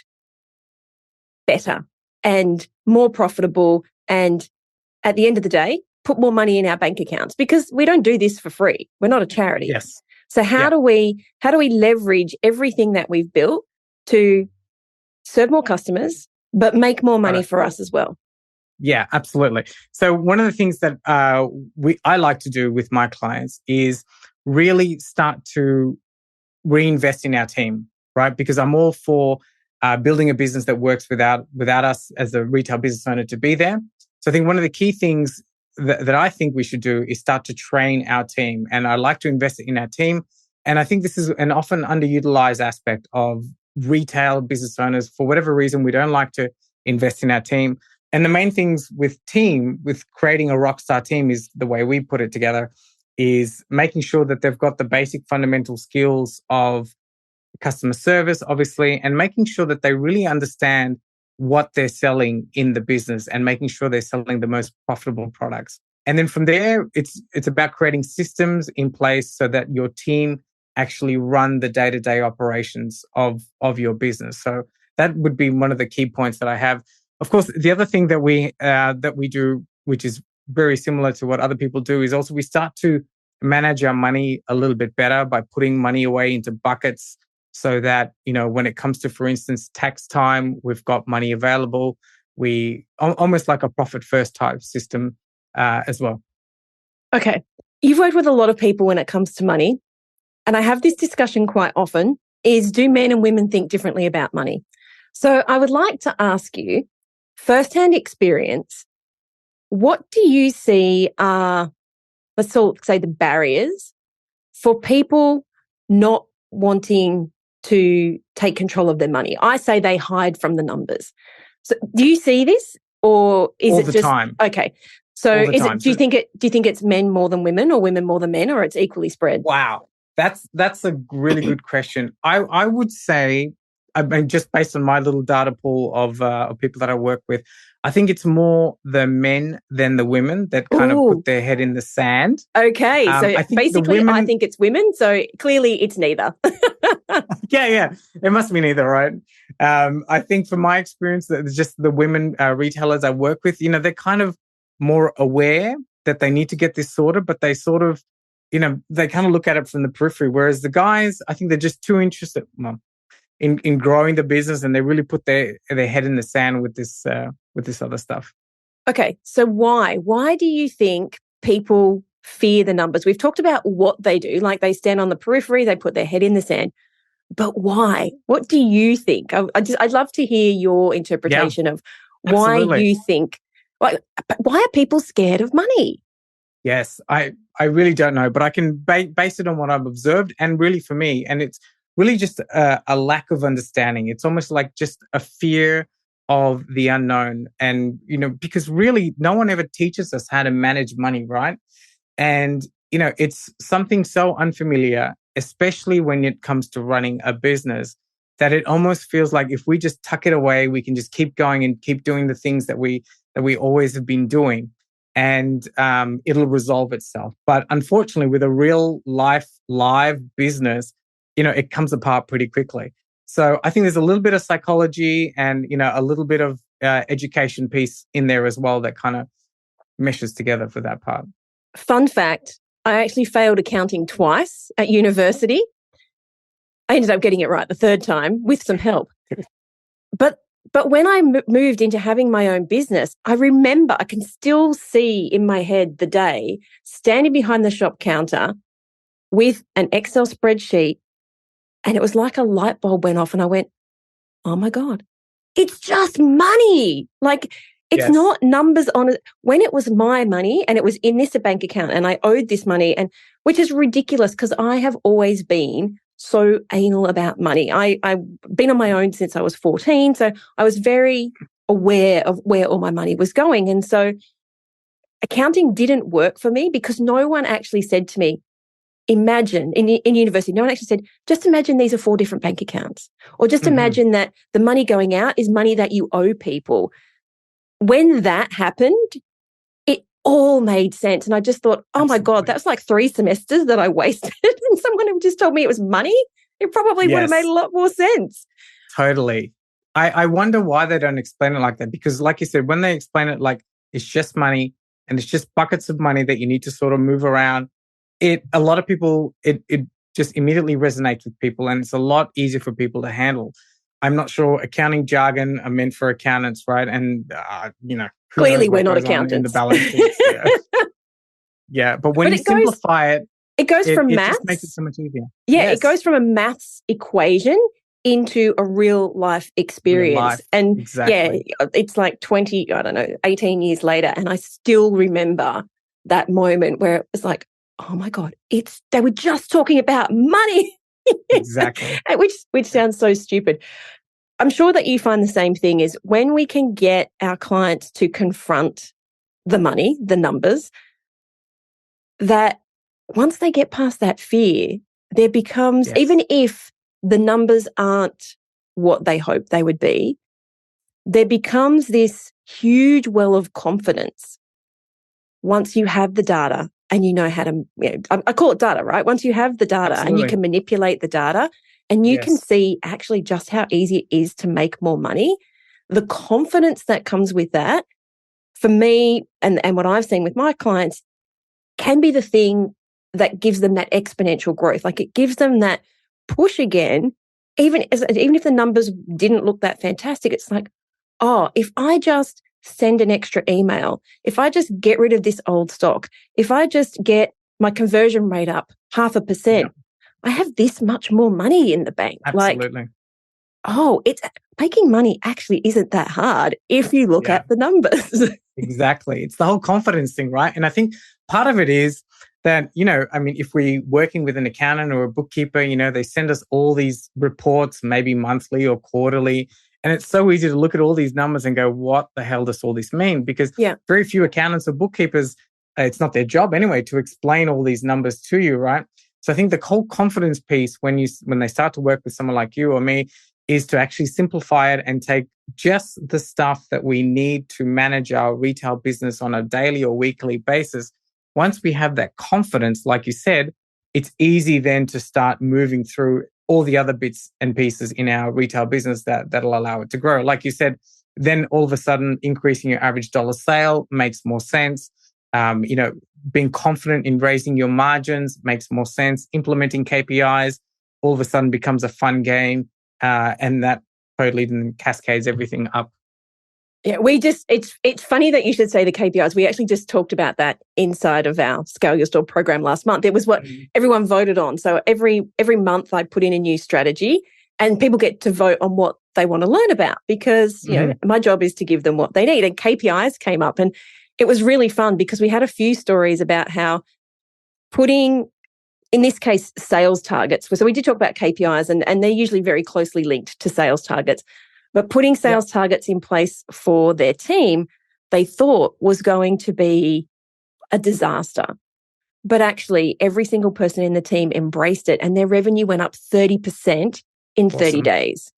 better and more profitable, and at the end of the day, put more money in our bank accounts? Because we don't do this for free. We're not a charity. Yes. So how do we leverage everything that we've built to serve more customers, but make more money for us as well? Yeah, absolutely. So one of the things that I like to do with my clients is really start to reinvest in our team, right? Because I'm all for building a business that works without us as a retail business owner to be there. So I think one of the key things that I think we should do is start to train our team. And I like to invest in our team. And I think this is an often underutilized aspect of retail business owners. For whatever reason, we don't like to invest in our team. And the main things with creating a rockstar team, is the way we put it together, is making sure that they've got the basic fundamental skills of customer service, obviously, and making sure that they really understand what they're selling in the business and making sure they're selling the most profitable products. And then from there, it's about creating systems in place so that your team actually run the day-to-day operations of your business. So that would be one of the key points that I have. Of course, the other thing that we do, which is very similar to what other people do, is also we start to manage our money a little bit better by putting money away into buckets so that, when it comes to, for instance, tax time, we've got money available. We almost like a profit first type system as well. Okay. You've worked with a lot of people when it comes to money. And I have this discussion quite often is, do men and women think differently about money? So I would like to ask you, firsthand experience, what do you see are, let's say, the barriers for people not wanting to take control of their money? I say they hide from the numbers. So do you see this, or is it just time? Okay. So do you think it's men more than women, or women more than men, or it's equally spread? Wow. That's a really good question. I would say, I mean, just based on my little data pool of people that I work with, I think it's more the men than the women that kind of put their head in the sand. Okay, so I think it's women. So clearly it's neither. Yeah. It must be neither, right? I think from my experience, that it's just the women retailers I work with, they're kind of more aware that they need to get this sorted, but they sort of, they kind of look at it from the periphery. Whereas the guys, I think they're just too interested in growing the business, and they really put their head in the sand with this other stuff. Okay, so why? Why do you think people fear the numbers? We've talked about what they do, like they stand on the periphery, they put their head in the sand. But why? What do you think? I'd love to hear your interpretation of why you think. Why are people scared of money? Yes, I really don't know, but I can base it on what I've observed, and really for me, and it's really just a lack of understanding. It's almost like just a fear of the unknown, and because really no one ever teaches us how to manage money, right? And it's something so unfamiliar, especially when it comes to running a business, that it almost feels like if we just tuck it away, we can just keep going and keep doing the things that we always have been doing, and it'll resolve itself. But unfortunately, with a real life live business, it comes apart pretty quickly. So I think there's a little bit of psychology and a little bit of education piece in there as well that kind of meshes together for that part. Fun fact, I actually failed accounting twice at university. I ended up getting it right the third time with some help. But when I moved into having my own business, I remember, I can still see in my head the day standing behind the shop counter with an Excel spreadsheet, and it was like a light bulb went off and I went, oh my God, it's just money. Like, it's not numbers on it. When it was my money and it was in this bank account and I owed this money, and which is ridiculous because I have always been so anal about money. I've been on my own since I was 14. So I was very aware of where all my money was going. And so accounting didn't work for me because no one actually said to me, imagine, in university, no one actually said, just imagine these are 4 different bank accounts, or just imagine that the money going out is money that you owe people. When that happened, it all made sense. And I just thought, oh my God, that's like 3 semesters that I wasted. And someone who just told me it was money, it probably would have made a lot more sense. Totally. I wonder why they don't explain it like that. Because like you said, when they explain it like it's just money and it's just buckets of money that you need to sort of move around, a lot of people, it just immediately resonates with people, and it's a lot easier for people to handle. I'm not sure accounting jargon are meant for accountants, right? And, clearly we're not accountants. In the balance sheets, but when you simplify it, it goes from maths. It just makes it so much easier. Yeah, it goes from a maths equation into a real life experience. And it's like 18 years later. And I still remember that moment where it was like, oh my God, they were just talking about money. Exactly. which sounds so stupid. I'm sure that you find the same thing, is when we can get our clients to confront the money, the numbers, that once they get past that fear, there becomes, even if the numbers aren't what they hope they would be, there becomes this huge well of confidence once you have the data and you know how to, I call it data, right? Once you have the data and you can manipulate the data and you can see actually just how easy it is to make more money, the confidence that comes with that, for me and what I've seen with my clients, can be the thing that gives them that exponential growth. Like it gives them that push again, even if the numbers didn't look that fantastic. It's like, oh, if I just send an extra email, if I just get rid of this old stock, if I just get my conversion rate up 0.5%, I have this much more money in the bank. Absolutely. Like, oh, it's making money actually isn't that hard if you look at the numbers. Exactly. It's the whole confidence thing, right? And I think part of it is that, I mean, if we're working with an accountant or a bookkeeper, they send us all these reports, maybe monthly or quarterly. And it's so easy to look at all these numbers and go, what the hell does all this mean? Because very few accountants or bookkeepers, it's not their job anyway to explain all these numbers to you, right? So I think the whole confidence piece when they start to work with someone like you or me is to actually simplify it and take just the stuff that we need to manage our retail business on a daily or weekly basis. Once we have that confidence, like you said, it's easy then to start moving through all the other bits and pieces in our retail business that'll allow it to grow. Like you said, then all of a sudden increasing your average dollar sale makes more sense. Being confident in raising your margins makes more sense. Implementing KPIs all of a sudden becomes a fun game. And that totally then cascades everything up. Yeah, it's funny that you should say the KPIs. We actually just talked about that inside of our Scale Your Store program last month. It was what everyone voted on. So every month I put in a new strategy and people get to vote on what they want to learn about because, my job is to give them what they need. And KPIs came up and it was really fun because we had a few stories about how putting, in this case, sales targets. So we did talk about KPIs and they're usually very closely linked to sales targets. But putting sales targets in place for their team, they thought was going to be a disaster. But actually, every single person in the team embraced it and their revenue went up 30% in 30 days.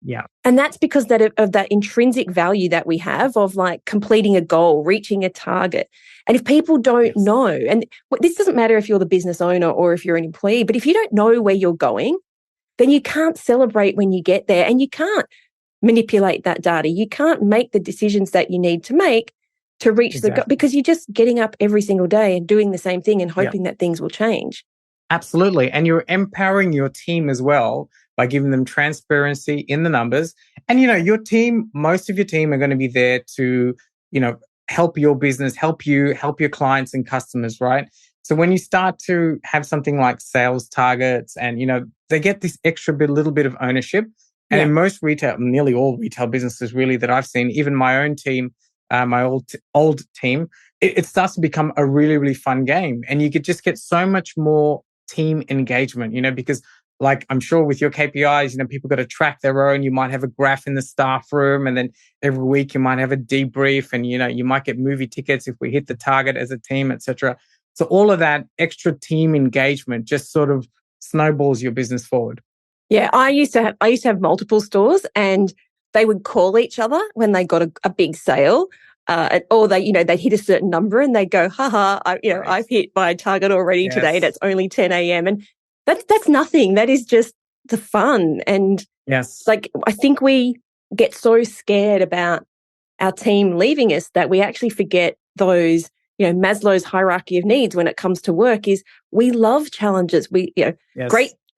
Yeah. And that's because of that intrinsic value that we have of like completing a goal, reaching a target. And if people don't know, and this doesn't matter if you're the business owner or if you're an employee, but if you don't know where you're going, then you can't celebrate when you get there and you can't manipulate that data. You can't make the decisions that you need to make to reach the goal because you're just getting up every single day and doing the same thing and hoping that things will change. Absolutely. And you're empowering your team as well by giving them transparency in the numbers. And, your team, most of your team are going to be there to, help your business, help your clients and customers, right? So when you start to have something like sales targets and, they get this little bit of ownership. And in most retail, nearly all retail businesses really that I've seen, even my own team, my old team, it starts to become a really, really fun game. And you could just get so much more team engagement, because like I'm sure with your KPIs, people got to track their own. You might have a graph in the staff room and then every week you might have a debrief and, you might get movie tickets if we hit the target as a team, etc. So all of that extra team engagement just sort of snowballs your business forward. Yeah, I used to have multiple stores and they would call each other when they got a big sale, or they'd hit a certain number and they'd go, I've hit my target already today. That's only 10 a.m. And that's nothing. That is just the fun. And like, I think we get so scared about our team leaving us that we actually forget those, Maslow's hierarchy of needs when it comes to work is we love challenges.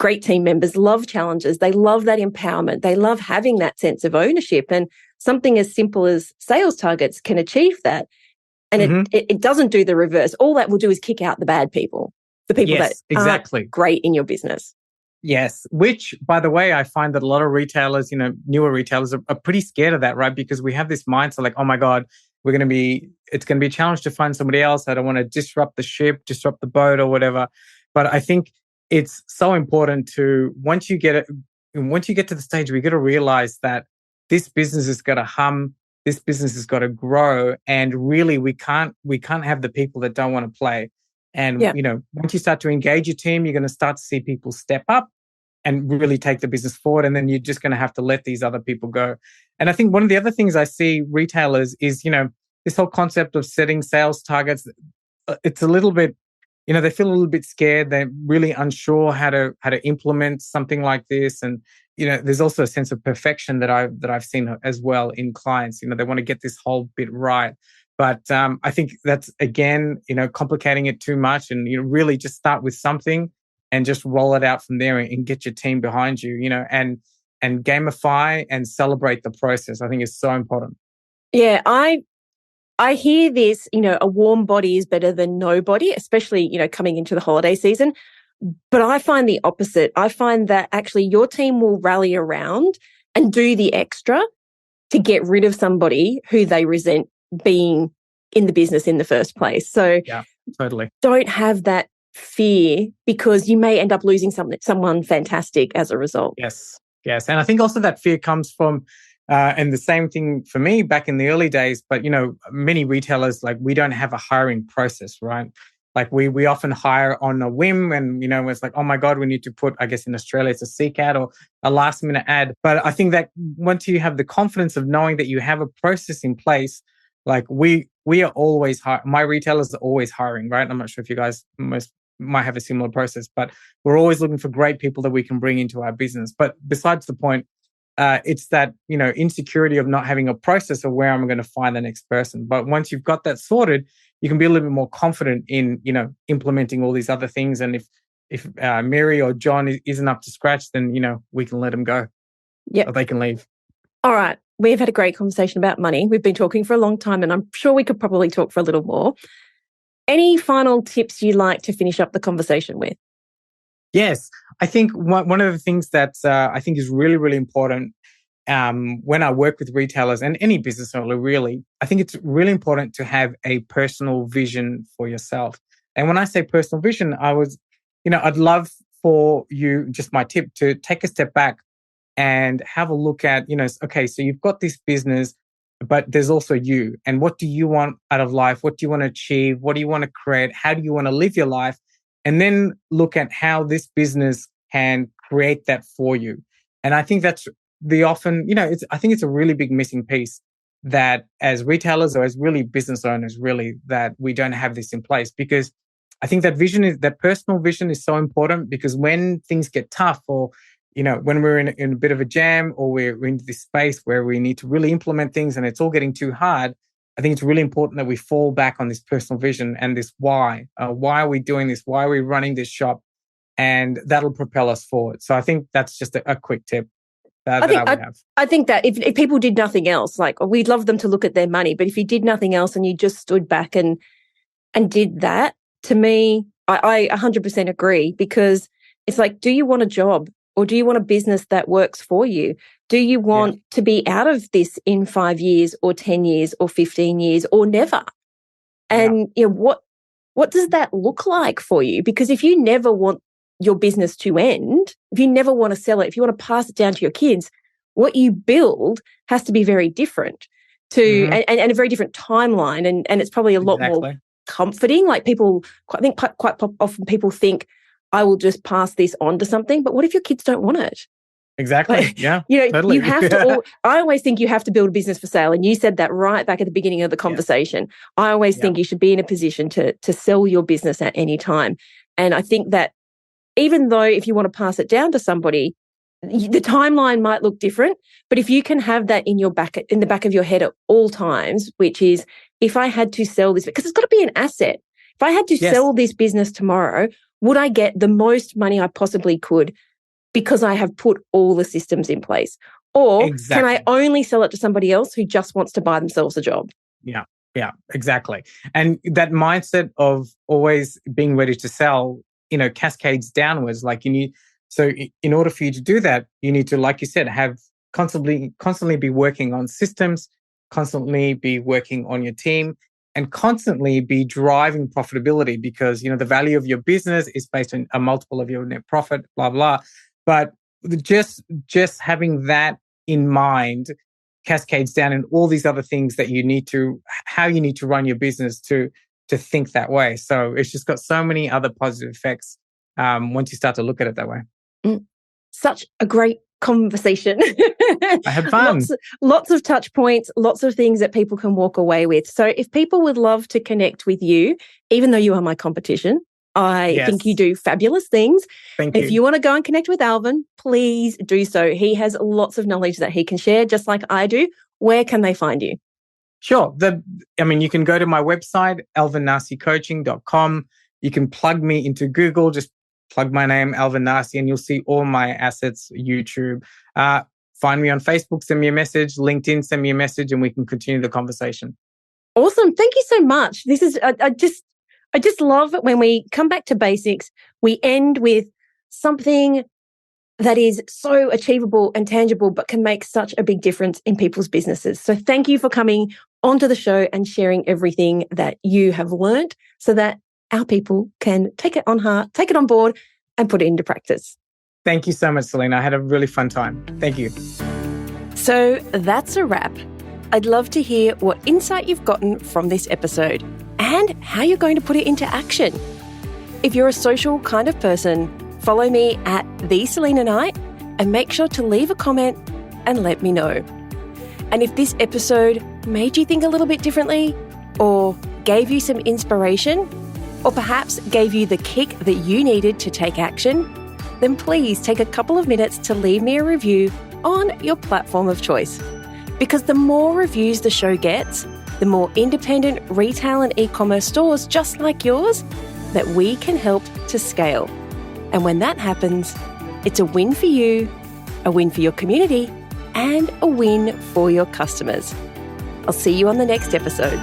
Great team members love challenges. They love that empowerment. They love having that sense of ownership. And something as simple as sales targets can achieve that. And it doesn't do the reverse. All that will do is kick out the bad people, the people that aren't great in your business. Yes, which, by the way, I find that a lot of retailers, newer retailers are pretty scared of that, right? Because we have this mindset like, oh my God, it's going to be a challenge to find somebody else. I don't want to disrupt the ship, disrupt the boat or whatever. But I think it's so important to, once you get to the stage, we got to realize that this business has got to hum, this business has got to grow, and really we can't have the people that don't want to play. And once you start to engage your team, you're going to start to see people step up and really take the business forward, and then you're just going to have to let these other people go. And I think one of the other things I see retailers is, this whole concept of setting sales targets. It's a little bit, they feel a little bit scared. They're really unsure how to implement something like this. And, there's also a sense of perfection that I've seen as well in clients. They want to get this whole bit right. But I think that's, again, complicating it too much, and really just start with something and just roll it out from there, and get your team behind you, and gamify and celebrate the process. I think is so important. Yeah, I hear this, a warm body is better than nobody, especially, coming into the holiday season. But I find the opposite. I find that actually your team will rally around and do the extra to get rid of somebody who they resent being in the business in the first place. So yeah, totally. Don't have that fear, because you may end up losing someone fantastic as a result. Yes. And I think also that fear comes from, and the same thing for me back in the early days, but many retailers, like, we don't have a hiring process, right? Like we often hire on a whim, and it's like, oh my God, we need to put, I guess in Australia it's a seek ad or a last minute ad. But I think that once you have the confidence of knowing that you have a process in place, like we are always my retailers are always hiring, right? I'm not sure if you guys might have a similar process, but we're always looking for great people that we can bring into our business. But besides the point, it's that, insecurity of not having a process of where I'm going to find the next person. But once you've got that sorted, you can be a little bit more confident in, implementing all these other things. And if Mary or John isn't up to scratch, then, we can let them go. Yeah. Or they can leave. All right. We've had a great conversation about money. We've been talking for a long time, and I'm sure we could probably talk for a little more. Any final tips you'd like to finish up the conversation with? Yes. I think one of the things that I think is really, really important when I work with retailers and any business owner, really, I think it's really important to have a personal vision for yourself. And when I say personal vision, I'd love for you, just my tip, to take a step back and have a look at, okay, so you've got this business, but there's also you. And what do you want out of life? What do you want to achieve? What do you want to create? How do you want to live your life? And then look at how this business can create that for you. And I think that's I think it's a really big missing piece, that as retailers or as really business owners, really, that we don't have this in place. Because I think that personal vision is so important, because when things get tough, or when we're in a bit of a jam, or we're in this space where we need to really implement things and it's all getting too hard, I think it's really important that we fall back on this personal vision and this why. Why are we doing this? Why are we running this shop? And that'll propel us forward. So I think that's just a quick tip that I would have. I think that if people did nothing else, like, we'd love them to look at their money, but if you did nothing else and you just stood back and did that, to me, I 100% agree, because it's like, do you want a job? Or do you want a business that works for you? Do you want to be out of this in 5 years or 10 years or 15 years or never? And what does that look like for you? Because if you never want your business to end, if you never want to sell it, if you want to pass it down to your kids, what you build has to be very different and a very different timeline. And it's probably a lot more comforting. Like, I think quite often people think, I will just pass this on to something. But what if your kids don't want it? Exactly. Like, totally. You have to. I always think you have to build a business for sale, and you said that right back at the beginning of the conversation. I always think you should be in a position to sell your business at any time. And I think that even though if you want to pass it down to somebody, the timeline might look different. But if you can have that in the back of your head at all times, which is, if I had to sell this, because it's got to be an asset. If I had to sell this business tomorrow, would I get the most money I possibly could because I have put all the systems in place? Or can I only sell it to somebody else who just wants to buy themselves a job? Yeah, exactly. And that mindset of always being ready to sell, cascades downwards. Like, so in order for you to do that, you need to, like you said, have constantly be working on systems, constantly be working on your team, and constantly be driving profitability, because, the value of your business is based on a multiple of your net profit, blah, blah. But just having that in mind cascades down in all these other things that how you need to run your business to think that way. So it's just got so many other positive effects once you start to look at it that way. Such a great conversation. I had fun. Lots of touch points, lots of things that people can walk away with. So if people would love to connect with you, even though you are my competition, I think you do fabulous things. Thank you. If you want to go and connect with Alvin, please do so. He has lots of knowledge that he can share, just like I do. Where can they find you? Sure. You can go to my website, alvinnarseycoaching.com. You can plug me into Google, just plug my name, Alvin Narsey, and you'll see all my assets, YouTube. Find me on Facebook, send me a message, LinkedIn, send me a message, and we can continue the conversation. Awesome. Thank you so much. This is, I just love it when we come back to basics. We end with something that is so achievable and tangible, but can make such a big difference in people's businesses. So thank you for coming onto the show and sharing everything that you have learned so that our people can take it on heart, take it on board, and put it into practice. Thank you so much, Selena. I had a really fun time. Thank you. So that's a wrap. I'd love to hear what insight you've gotten from this episode and how you're going to put it into action. If you're a social kind of person, follow me at @TheSelenaKnight and make sure to leave a comment and let me know. And if this episode made you think a little bit differently, or gave you some inspiration, or perhaps gave you the kick that you needed to take action, then please take a couple of minutes to leave me a review on your platform of choice. Because the more reviews the show gets, the more independent retail and e-commerce stores just like yours that we can help to scale. And when that happens, it's a win for you, a win for your community, and a win for your customers. I'll see you on the next episode.